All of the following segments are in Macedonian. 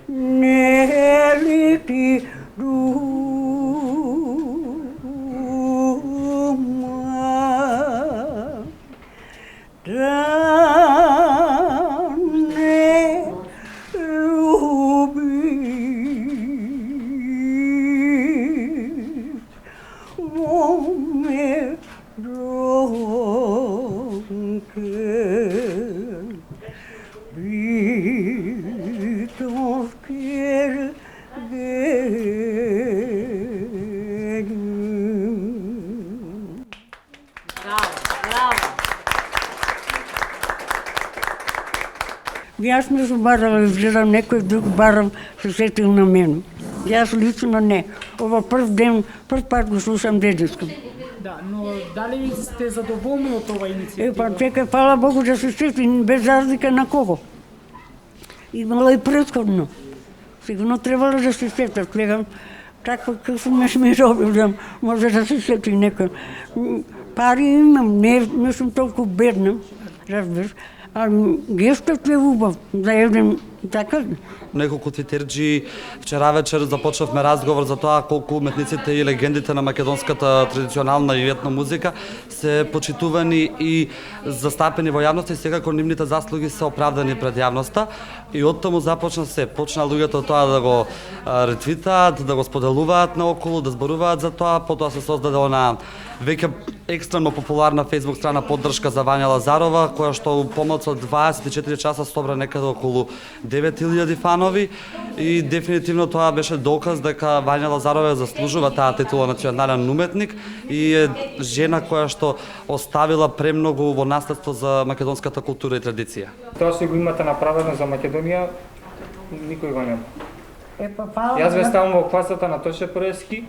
не ли ти дума, да не любиш моме дронке, битовкер Јас не забарала, изгледам некој друг барам се сетил на мен. Јас лично не. Ова прв пат го слушам дедеска. Да, но дали сте задоволни од ова иницијатива? Па чекај, фала Богу да се сети, без разлика на кого. Имала и претходно. Сигурно требало да се сетат. Гледам, какво ми робил, да може да се сети некој. Пари имам, не сум толку бедна, разбираш. Гестот е убав, да едем така. Неколку твитерџи вчера вечер започнавме разговор за тоа колку уметниците и легендите на македонската традиционална и етно музика се почитувани и застапени во јавноста и секако нивните заслуги се оправдани пред јавноста. И од тому започна се. Почна луѓето тоа да го ретвитаат, да го споделуваат наоколу, да зборуваат за тоа, потоа се создаде она веќе екстремно популарна фејсбук страна поддршка за Вања Лазарова, која што у помош од 24 часа собра некаде околу 9000 фанови и дефинитивно тоа беше доказ дека Вања Лазарова заслужува таа титула национален уметник и е жена која што оставила премногу во наследство за македонската култура и традиција. Тоа што го имате направено за Македонија, никој го нема. Јас ве ставам во класата на Тоше Проески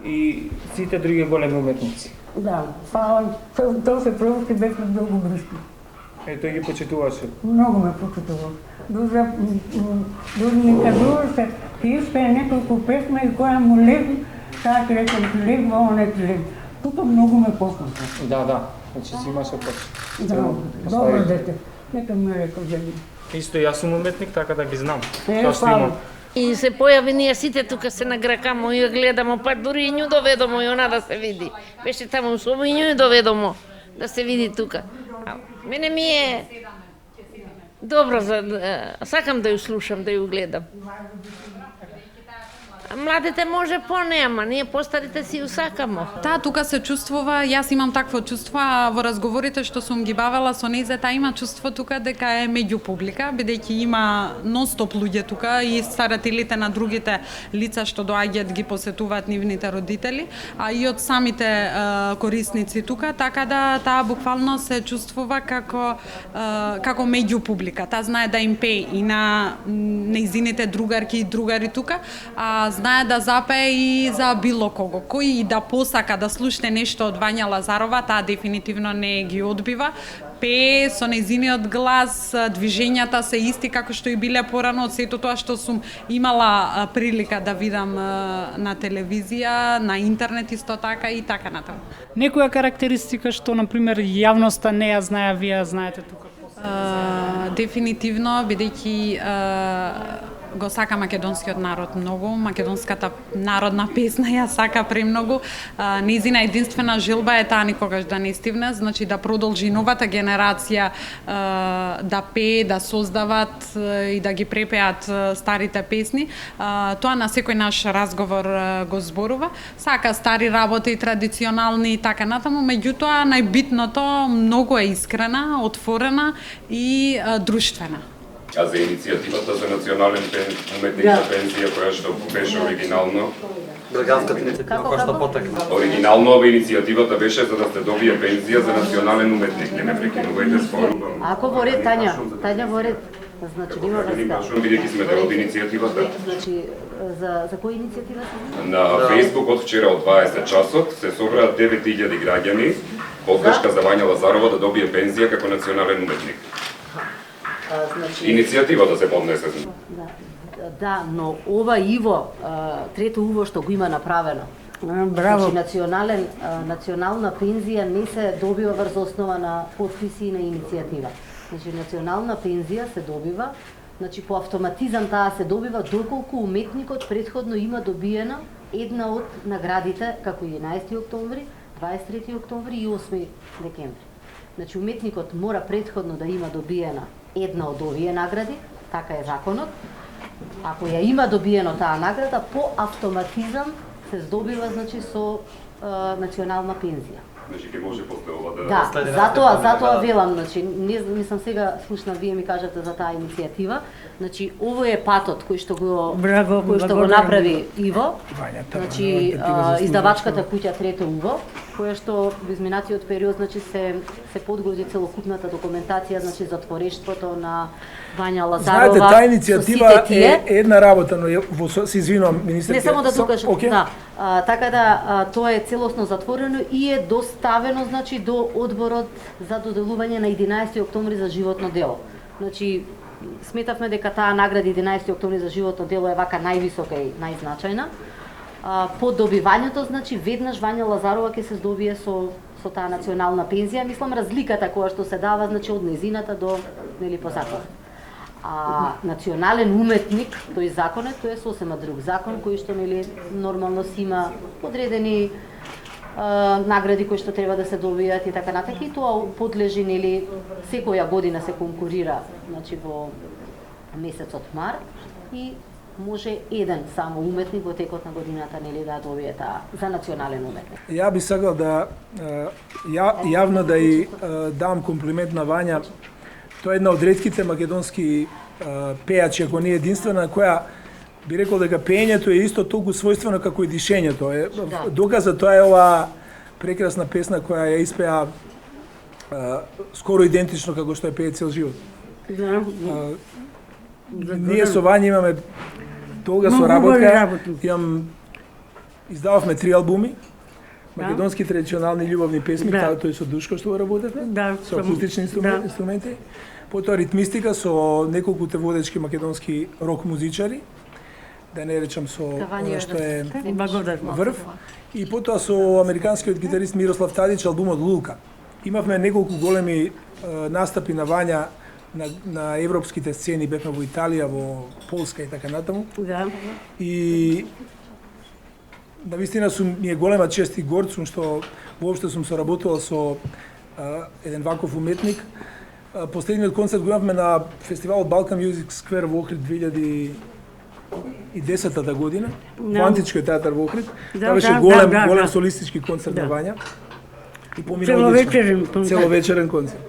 и сите други големи уметници. Да, тоа се Проески беше многу близки. Тој ги почитуваше. Многу ме почитувал. Дури ми кажуваше, ти испее неколку песма и која му леви, така рекам, легва, оне ти леви. Тука многу ме послуша. Да, значи си имаше почет. Да, добро дете. Нека ми рекол за ми. Исто јас сум уметник, така да ги знам. Тоа што имам. И се појави ние сите тука се награкамо и гледамо, па дури и њу доведомо и она да се види. Беше таму со и њу доведомо да се види тука. Мене ми е добро, сакам да ја слушам, да ја гледам. Младите може поне, ама ние постарите си ја сакамо. Таа тука се чувствува, јас имам такво чувство, во разговорите што сум ги бавела со нејзе, таа има чувство тука дека е меѓу публика, бидејќи има нон-стоп луѓе тука и старателите на другите лица што доаѓаат ги посетуваат нивните родители, а и од самите корисници тука, така да таа буквално се чувствува како меѓу публика. Таа знае да им пее и на нејзините другарки и другари тука, а знае да запее и за било кого. Кој и да посака да слушне нешто од Вања Лазарова, таа дефинитивно не ги одбива. Пее со нејзиниот глас, движењата се исти како што и биле порано од сето тоа што сум имала прилика да видам на телевизија, на интернет исто така и така натаму. Некоја карактеристика што, например, јавноста не ја знае, вие ја знаете тука? Дефинитивно, бидејќи го сака македонскиот народ многу, македонската народна песна ја сака премногу. Нејзина единствена желба е таа никогаш да не стивне, значи да продолжи новата генерација да пее, да создават и да ги препеат старите песни. Тоа на секој наш разговор го зборува. Сака стари работи, традиционални и така натаму, меѓутоа најбитното многу е искрена, отворена и друштвена. А за иницијативата за национален уметник за пензија која што беше оригинално? Драганската иницијатива која што потекна. Оригинално ова иницијативата беше за да се добие пензија за национален уметник. Не ме прекинувајте спорувам. Ако во ред, Тања во ред. Значи нема врска. Бидејќи сме дел од иницијативата. Значи за која иницијатива се? На Facebook од вчера од 20 часот се собраа 9000 граѓани поддршка за Вања Лазарова да добие пензија како национален уметник. Иницијативата се поднесе. Да, но ова Иво, трето Иво што го има направено. Браво. Значи национална пензија не се добива врз основа на подписи и на иницијатива. Значи национална пензија се добива, значи по автоматизам таа се добива доколку уметникот претходно има добиена една од наградите како 11 октомври, 23 октомври и 8 декември. Значи уметникот мора претходно да има добиена една од овие награди, така е законот. Ако ја има добиено таа награда, по автоматизам се здобива значи со национална пензија. Значи ќе може после ова да... Да, затоа велам, значи, не сам сега слушна, вие ми кажете за таа иницијатива, значи, ово е патот кој што го направи Иво, значи, издавачката куќа Трето уво, која што во изминатиот период, значи, се подготви целокупната документација, значи, за творештвото на Вања Лазарова. Знаете, таа иницијатива е една работа, но се извинувам, министерке. Не само да докажам, да. Така да, тоа е целосно затворено и е доставено, значи, до одборот за доделување на 11 октомври за животно дело. Значи, сметавме дека таа награда 11 октомври за животно дело е вака највисока и најзначајна. По добивањето, значи, веднаш Вања Лазарова ќе се здобие со таа национална пензија. Мислам, разликата која што се дава, значи, од незината до, нели, по закон. А национален уметник, тој законот, тој е сосема друг закон кој што, нели, нормално си има подредени награди кои што треба да се добијат и така натака, и тоа подлежи, нели, секоја година се конкурира, значи, во месецот март, и може еден само уметник во текот на годината, нели, да добие таа за национален уметник. Ја би сакал да јавно да и дам комплимент на Вања. Тоа е една од ретките македонски пејачи, ако не единствена, која би рекол дека пеењето е исто толку својствено како и дишењето. Доказ за тоа е оваа прекрасна песна која ја испеа скоро идентично како што ја пее цел живот. Ние со Вања имаме долга соработка. Издававме 3 албуми. Македонски традиционални љубовни песми, тој со Душко што го работевме, со акустични инструменти. Потоа ритмистика со неколку водечки македонски рок музичари, да не речам со што е Врв, и потоа со американскиот гитарист Мирослав Тадич албумот Лулка. Имавме неколку големи настапи на Вања на европските сцени, бевме во Италија, во Полска и така натаму. И навистина ми е голема чест и горд сум што воопшто сум соработувал со еден ваков уметник. Последниот концерт го имавме на фестивалот Balkan Music Square во Охрид 2010 година, во Античкиот театар во Охрид. Тоа беше голем солистички концерт на Вања. И помина целовечерен концерт.